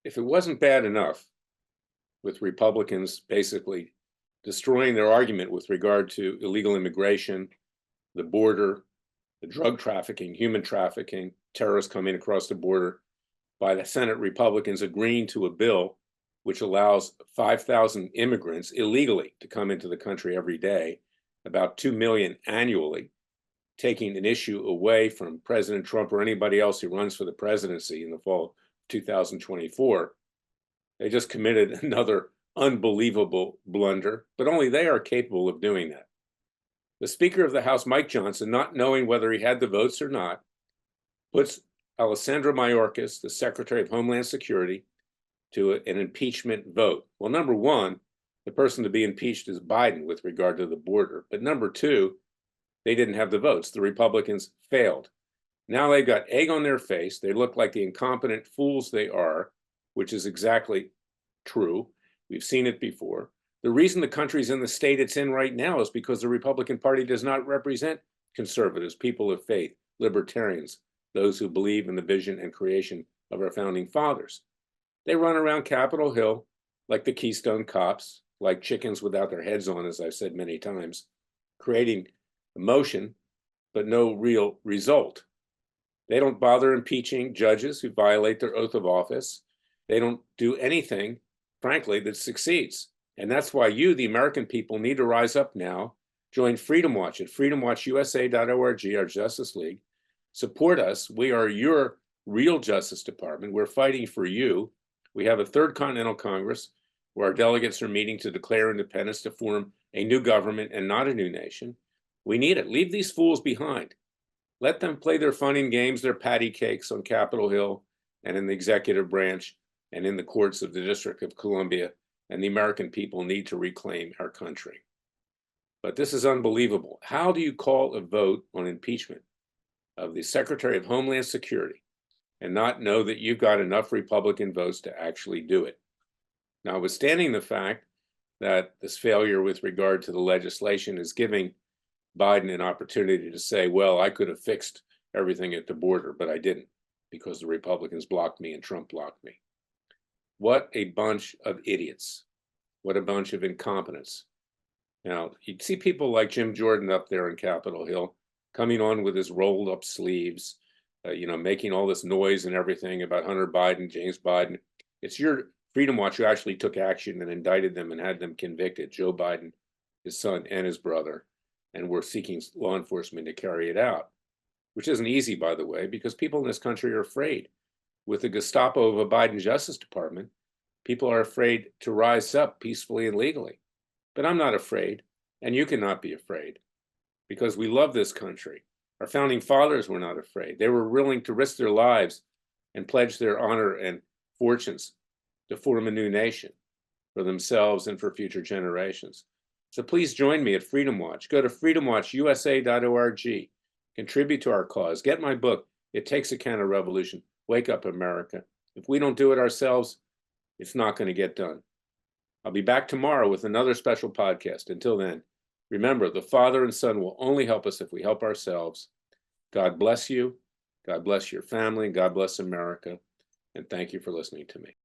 if it wasn't bad enough with Republicans basically destroying their argument with regard to illegal immigration, the border, the drug trafficking, human trafficking, terrorists coming across the border, by the Senate Republicans agreeing to a bill which allows 5,000 immigrants illegally to come into the country every day, about 2 million annually, taking an issue away from President Trump or anybody else who runs for the presidency in the fall of 2024. They just committed another unbelievable blunder, but only they are capable of doing that. The Speaker of the House, Mike Johnson, not knowing whether he had the votes or not, puts Alessandra Mayorkas, the Secretary of Homeland Security, to an impeachment vote. Well, number one, the person to be impeached is Biden with regard to the border. But number two, they didn't have the votes. The Republicans failed. Now they've got egg on their face. They look like the incompetent fools they are, which is exactly true. We've seen it before. The reason the country's in the state it's in right now is because the Republican Party does not represent conservatives, people of faith, libertarians, those who believe in the vision and creation of our founding fathers. They run around Capitol Hill like the Keystone Cops, like chickens without their heads on, as I've said many times, creating emotion, but no real result. They don't bother impeaching judges who violate their oath of office. They don't do anything, frankly, that succeeds. And that's why you, the American people, need to rise up now. Join Freedom Watch at freedomwatchusa.org, our Justice League. Support us. We are your real Justice Department. We're fighting for you. We have a Third Continental Congress where our delegates are meeting to declare independence, to form a new government and not a new nation. We need it. Leave these fools behind. Let them play their fun and games, their patty cakes on Capitol Hill and in the executive branch and in the courts of the District of Columbia. And the American people need to reclaim our country. But this is unbelievable. How do you call a vote on impeachment of the Secretary of Homeland Security and not know that you've got enough Republican votes to actually do it? Notwithstanding the fact that this failure with regard to the legislation is giving Biden an opportunity to say, well, I could have fixed everything at the border, but I didn't because the Republicans blocked me and Trump blocked me. What a bunch of idiots. What a bunch of incompetents. Now, you see people like Jim Jordan up there in Capitol Hill coming on with his rolled up sleeves, making all this noise and everything about Hunter Biden, James Biden. It's your Freedom Watch who actually took action and indicted them and had them convicted, Joe Biden, his son, and his brother. And we're seeking law enforcement to carry it out, which isn't easy, by the way, because people in this country are afraid. With the Gestapo of a Biden Justice Department, people are afraid to rise up peacefully and legally. But I'm not afraid, and you cannot be afraid, because we love this country. Our founding fathers were not afraid. They were willing to risk their lives and pledge their honor and fortunes to form a new nation for themselves and for future generations. So please join me at Freedom Watch. Go to freedomwatchusa.org. Contribute to our cause. Get my book, It Takes a Counter-Revolution. Wake up, America. If we don't do it ourselves, it's not going to get done. I'll be back tomorrow with another special podcast. Until then, remember, the Father and Son will only help us if we help ourselves. God bless you. God bless your family. God bless America. And thank you for listening to me.